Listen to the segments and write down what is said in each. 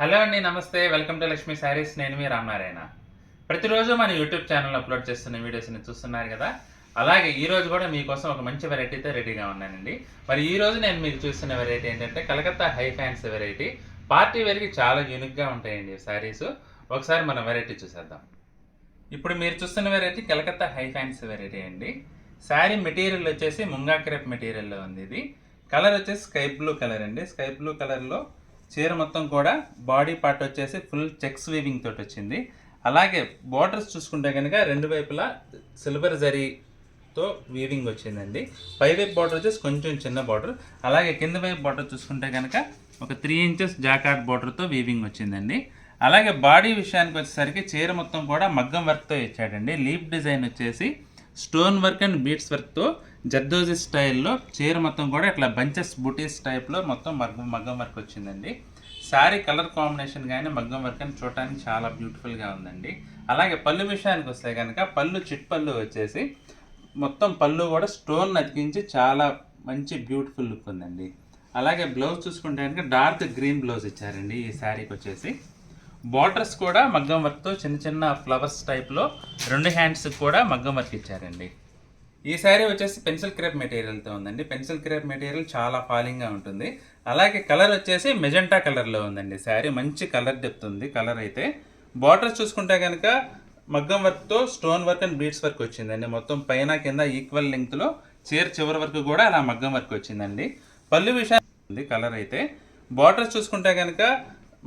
Hello అండి, నమస్తే. Welcome to Lakshmi saris. నేను మీ రామనారాయణ. ప్రతిరోజు మన యూట్యూబ్ ఛానల్లో అప్లోడ్ చేస్తున్న వీడియోస్ని చూస్తున్నారు కదా. అలాగే ఈరోజు కూడా మీకోసం ఒక మంచి వెరైటీతో రెడీగా ఉన్నానండి. మరి ఈరోజు నేను మీకు చూస్తున్న వెరైటీ ఏంటంటే Calcutta high fancy variety. Party వేర్కి చాలా యూనిక్గా ఉంటాయండి శారీస్. ఒకసారి మనం వెరైటీ చూసేద్దాం. ఇప్పుడు మీరు చూస్తున్న variety Calcutta high fancy variety అండి. శారీ మెటీరియల్ వచ్చేసి ముంగా క్రేప్ మెటీరియల్లో ఉంది. ఇది కలర్ వచ్చేసి స్కై బ్లూ కలర్ అండి. స్కై బ్లూ కలర్లో చీర మొత్తం కూడా బాడీ పార్ట్ వచ్చేసి ఫుల్ చెక్స్ వీవింగ్ తోటి వచ్చింది. అలాగే బార్డర్స్ చూసుకుంటే కనుక రెండు వైపులా సిల్వర్ జరీతో వీవింగ్ వచ్చిందండి. పై వైపు బార్డర్ వచ్చేసి కొంచెం చిన్న బార్డర్, అలాగే కింద వైపు బార్డర్ చూసుకుంటే కనుక ఒక 3 ఇంచెస్ జాకార్డ్ బార్డర్తో వీవింగ్ వచ్చిందండి. అలాగే బాడీ విషయానికి వచ్చేసరికి చీర మొత్తం కూడా మగ్గం వర్క్తో ఇచ్చాడండి. లీప్ డిజైన్ వచ్చేసి స్టోన్ వర్క్ అండ్ బీట్స్ వర్క్తో జర్దోజీ స్టైల్లో చీర మొత్తం కూడా ఇట్లా బంచెస్ బుటీస్ టైప్లో మొత్తం మగ్గం వర్క్ వచ్చిందండి. శారీ కలర్ కాంబినేషన్ కానీ మగ్గం వర్క్ అని చూడటానికి చాలా బ్యూటిఫుల్గా ఉందండి. అలాగే పళ్ళు విషయానికి వస్తే కనుక పళ్ళు చిట్ పళ్ళు వచ్చేసి మొత్తం పళ్ళు కూడా స్టోన్ అతికించి చాలా మంచి బ్యూటిఫుల్ లుక్ ఉందండి. అలాగే బ్లౌజ్ చూసుకుంటే కనుక డార్క్ గ్రీన్ బ్లౌజ్ ఇచ్చారండి. ఈ శారీకి వచ్చేసి బార్డర్స్ కూడా మగ్గం వర్క్తో చిన్న చిన్న ఫ్లవర్స్ టైప్లో రెండు హ్యాండ్స్కి కూడా మగ్గం వర్క్ ఇచ్చారండి. ఈ శారీ వచ్చేసి పెన్సిల్ క్రేప్ మెటీరియల్తో ఉందండి. పెన్సిల్ క్రేప్ మెటీరియల్ చాలా ఫాలింగ్గా ఉంటుంది. అలాగే కలర్ వచ్చేసి మెజెంటా కలర్లో ఉందండి. శారీ మంచి కలర్ డెప్త్ ఉంది. కలర్ అయితే బార్డర్స్ చూసుకుంటే కనుక మగ్గం వర్క్తో stone work and beads work వచ్చిందండి. మొత్తం పైన కింద ఈక్వల్ లెంగ్త్లో చీర చివరి వరకు కూడా అలా మగ్గం వర్క్ వచ్చిందండి. పళ్ళు విషయాన్ని కలర్ అయితే బార్డర్స్ చూసుకుంటే కనుక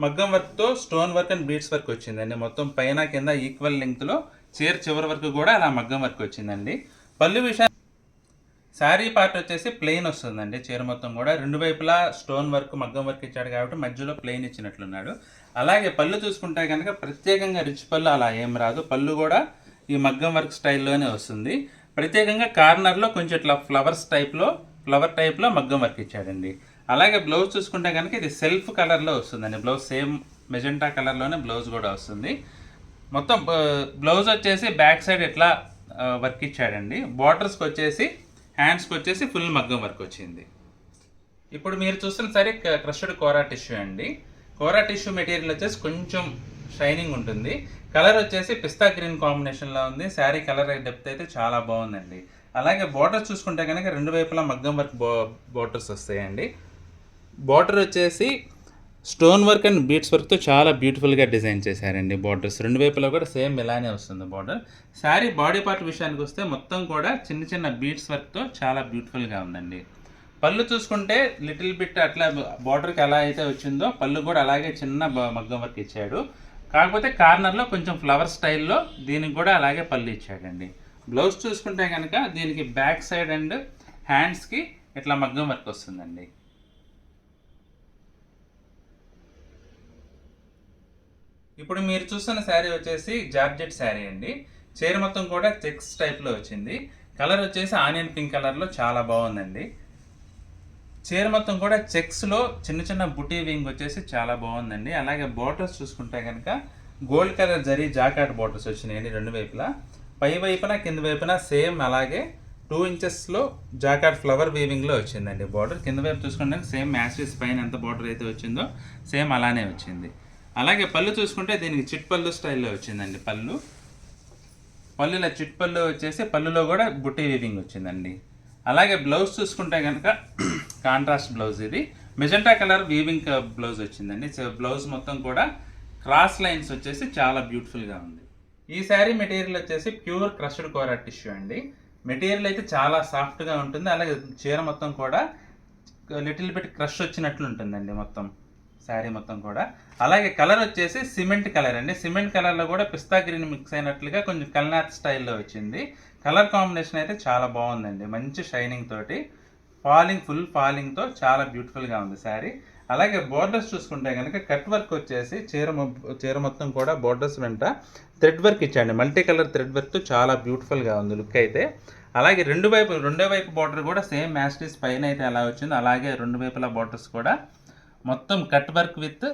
మగ్గం వర్క్తో stone work and beads work వచ్చిందండి. మొత్తం పైన కింద ఈక్వల్ లెంగ్త్లో చీర చివరి వరకు కూడా అలా మగ్గం వర్క్ వచ్చిందండి. పళ్ళు విషయం శారీ పార్ట్ వచ్చేసి ప్లెయిన్ వస్తుందండి. చీర మొత్తం కూడా రెండు వైపులా స్టోన్ వర్క్ మగ్గం వర్క్ ఇచ్చాడు కాబట్టి మధ్యలో ప్లెయిన్ ఇచ్చినట్లున్నాడు. అలాగే పళ్ళు చూసుకుంటే కనుక ప్రత్యేకంగా రిచ్ పళ్ళు అలా ఏం రాదు. పళ్ళు కూడా ఈ మగ్గం వర్క్ స్టైల్లోనే వస్తుంది. ప్రత్యేకంగా కార్నర్లో కొంచెం ఇట్లా ఫ్లవర్ టైప్లో మగ్గం వర్క్ ఇచ్చాడండి. అలాగే బ్లౌజ్ చూసుకుంటే కనుక ఇది సెల్ఫ్ కలర్లో వస్తుందండి. బ్లౌజ్ సేమ్ మెజెంటా కలర్లోనే బ్లౌజ్ కూడా వస్తుంది. మొత్తం బ్లౌజ్ వచ్చేసి బ్యాక్ సైడ్ ఇట్లా వర్క్ ఇచ్చాడండి. బార్డర్స్కి వచ్చేసి హ్యాండ్స్కి వచ్చేసి ఫుల్ మగ్గం వర్క్ వచ్చింది. ఇప్పుడు మీరు చూస్తున్న సరే క్రష్డ్ కోరా టిష్యూ అండి. కోరా టిష్యూ మెటీరియల్ వచ్చేసి కొంచెం షైనింగ్ ఉంటుంది. కలర్ వచ్చేసి పిస్తా గ్రీన్ కాంబినేషన్లో ఉంది. శారీ కలర్ డెప్త్ అయితే చాలా బాగుందండి. అలాగే బార్డర్స్ చూసుకుంటే కనుక రెండు వైపులా మగ్గం వర్క్ బార్డర్స్ వస్తాయండి. బార్డర్ వచ్చేసి స్టోన్ వర్క్ అండ్ బీట్స్ వర్క్తో చాలా బ్యూటిఫుల్గా డిజైన్ చేశారండి. బార్డర్స్ రెండు వైపులా కూడా సేమ్ ఇలానే వస్తుంది బార్డర్. శారీ బాడీ పార్ట్ విషయానికి వస్తే మొత్తం కూడా చిన్న చిన్న బీట్స్ వర్క్తో చాలా బ్యూటిఫుల్గా ఉందండి. పళ్ళు చూసుకుంటే లిటిల్ బిట్ అట్లా బార్డర్కి ఎలా అయితే వచ్చిందో పళ్ళు కూడా అలాగే చిన్న మగ్గం వర్క్ ఇచ్చాడు. కాకపోతే కార్నర్లో కొంచెం ఫ్లవర్ స్టైల్లో దీనికి కూడా అలాగే పళ్ళు ఇచ్చాడండి. బ్లౌజ్ చూసుకుంటే కనుక దీనికి బ్యాక్ సైడ్ అండ్ హ్యాండ్స్కి ఇట్లా మగ్గం వర్క్ వస్తుందండి. ఇప్పుడు మీరు చూస్తున్న శారీ వచ్చేసి జార్జెట్ శారీ అండి. చీర మొత్తం కూడా చెక్స్ టైప్లో వచ్చింది. కలర్ వచ్చేసి ఆనియన్ పింక్ కలర్లో చాలా బాగుందండి. చీర మొత్తం కూడా చెక్స్లో చిన్న చిన్న బుటీ వింగ్ వచ్చేసి చాలా బాగుందండి. అలాగే బార్డర్స్ చూసుకుంటే కనుక gold colour zari jacquard borders వచ్చినాయండి రెండు వైపులా. పై వైపున కింద వైపున సేమ్ అలాగే 2 ఇంచెస్లో జాకార్డ్ ఫ్లవర్ వీవింగ్లో వచ్చిందండి బార్డర్. కింద వైపు చూసుకుంటే సేమ్ మ్యాచెస్ పైన ఎంత బార్డర్ అయితే వచ్చిందో సేమ్ అలానే వచ్చింది. అలాగే పళ్ళు చూసుకుంటే దీనికి చిట్ పళ్ళు స్టైల్లో వచ్చిందండి. పళ్ళులో చిట్ పళ్ళు వచ్చేసి పళ్ళులో కూడా బుట్టి వీవింగ్ వచ్చిందండి. అలాగే బ్లౌజ్ చూసుకుంటే కనుక కాంట్రాస్ట్ బ్లౌజ్, ఇది మెజెంటా కలర్ వీవింగ్ బ్లౌజ్ వచ్చిందండి. బ్లౌజ్ మొత్తం కూడా క్రాస్ లైన్స్ వచ్చేసి చాలా బ్యూటిఫుల్గా ఉంది. ఈ శారీ మెటీరియల్ వచ్చేసి ప్యూర్ క్రష్డ్ కోరా టిష్యూ అండి. మెటీరియల్ అయితే చాలా సాఫ్ట్గా ఉంటుంది. అలాగే చీర మొత్తం కూడా లిటిల్ బిట్ క్రష్ వచ్చినట్లు ఉంటుందండి మొత్తం శారీ మొత్తం కూడా. అలాగే కలర్ వచ్చేసి సిమెంట్ కలర్ అండి. సిమెంట్ కలర్లో కూడా పిస్తా గ్రీన్ మిక్స్ అయినట్లుగా కొంచెం కల్నాథ్ స్టైల్లో వచ్చింది. కలర్ కాంబినేషన్ అయితే చాలా బాగుందండి. మంచి షైనింగ్ తోటి ఫుల్ ఫాలింగ్తో చాలా బ్యూటిఫుల్గా ఉంది శారీ. అలాగే బోర్డర్స్ చూసుకుంటే కనుక కట్ వర్క్ వచ్చేసి చీర మొత్తం కూడా బోర్డర్స్ వెంట థ్రెడ్ వర్క్ ఇచ్చాండి. మల్టీ కలర్ థ్రెడ్ వర్క్తో చాలా బ్యూటిఫుల్గా ఉంది లుక్ అయితే. అలాగే రెండో వైపు బార్డర్ కూడా సేమ్ మ్యాస్టీస్ పైన అయితే ఎలా వచ్చిందో అలాగే రెండు వైపుల బార్డర్స్ కూడా మొత్తం కట్ వర్క్ విత్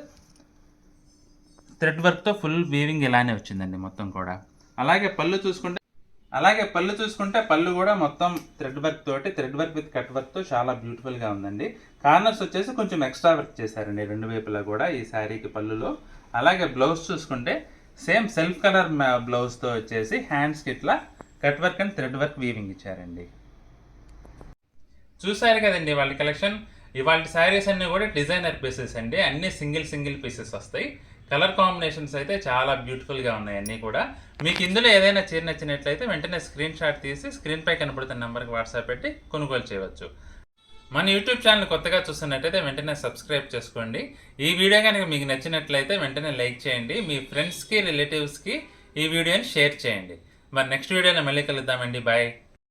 థ్రెడ్ వర్క్తో ఫుల్ వీవింగ్ ఇలానే వచ్చిందండి మొత్తం కూడా. అలాగే పళ్ళు చూసుకుంటే అలాగే పళ్ళు చూసుకుంటే పళ్ళు కూడా మొత్తం థ్రెడ్ వర్క్ తోటి, థ్రెడ్ వర్క్ విత్ కట్ వర్క్తో చాలా బ్యూటిఫుల్గా ఉందండి. కార్నర్స్ వచ్చేసి కొంచెం ఎక్స్ట్రా వర్క్ చేశారండి రెండు వైపులా కూడా ఈ శారీకి పళ్ళులో. అలాగే బ్లౌజ్ చూసుకుంటే సేమ్ సెల్ఫ్ కలర్ బ్లౌజ్తో వచ్చేసి హ్యాండ్స్కి ఇట్లా cut work and thread work weaving ఇచ్చారండి. చూసారు కదండి వాళ్ళ కలెక్షన్. ఇవాళ శారీస్ అన్నీ కూడా డిజైనర్ పీసెస్ అండి, అన్నీ సింగిల్ పీసెస్ వస్తాయి. కలర్ కాంబినేషన్స్ అయితే చాలా బ్యూటిఫుల్గా ఉన్నాయి అన్నీ కూడా. మీకు ఇందులో ఏదైనా చీర నచ్చినట్లయితే వెంటనే స్క్రీన్ షాట్ తీసి స్క్రీన్పై కనబడుతున్న నెంబర్కి వాట్సాప్ పెట్టి కొనుగోలు చేయవచ్చు. మన యూట్యూబ్ ఛానల్ కొత్తగా చూస్తున్నట్టయితే వెంటనే సబ్స్క్రైబ్ చేసుకోండి. ఈ వీడియో కనుక మీకు నచ్చినట్లయితే వెంటనే లైక్ చేయండి. మీ ఫ్రెండ్స్కి, రిలేటివ్స్కి ఈ వీడియోని షేర్ చేయండి. మరి నెక్స్ట్ వీడియోలో మళ్ళీ కలుద్దామండి. బాయ్.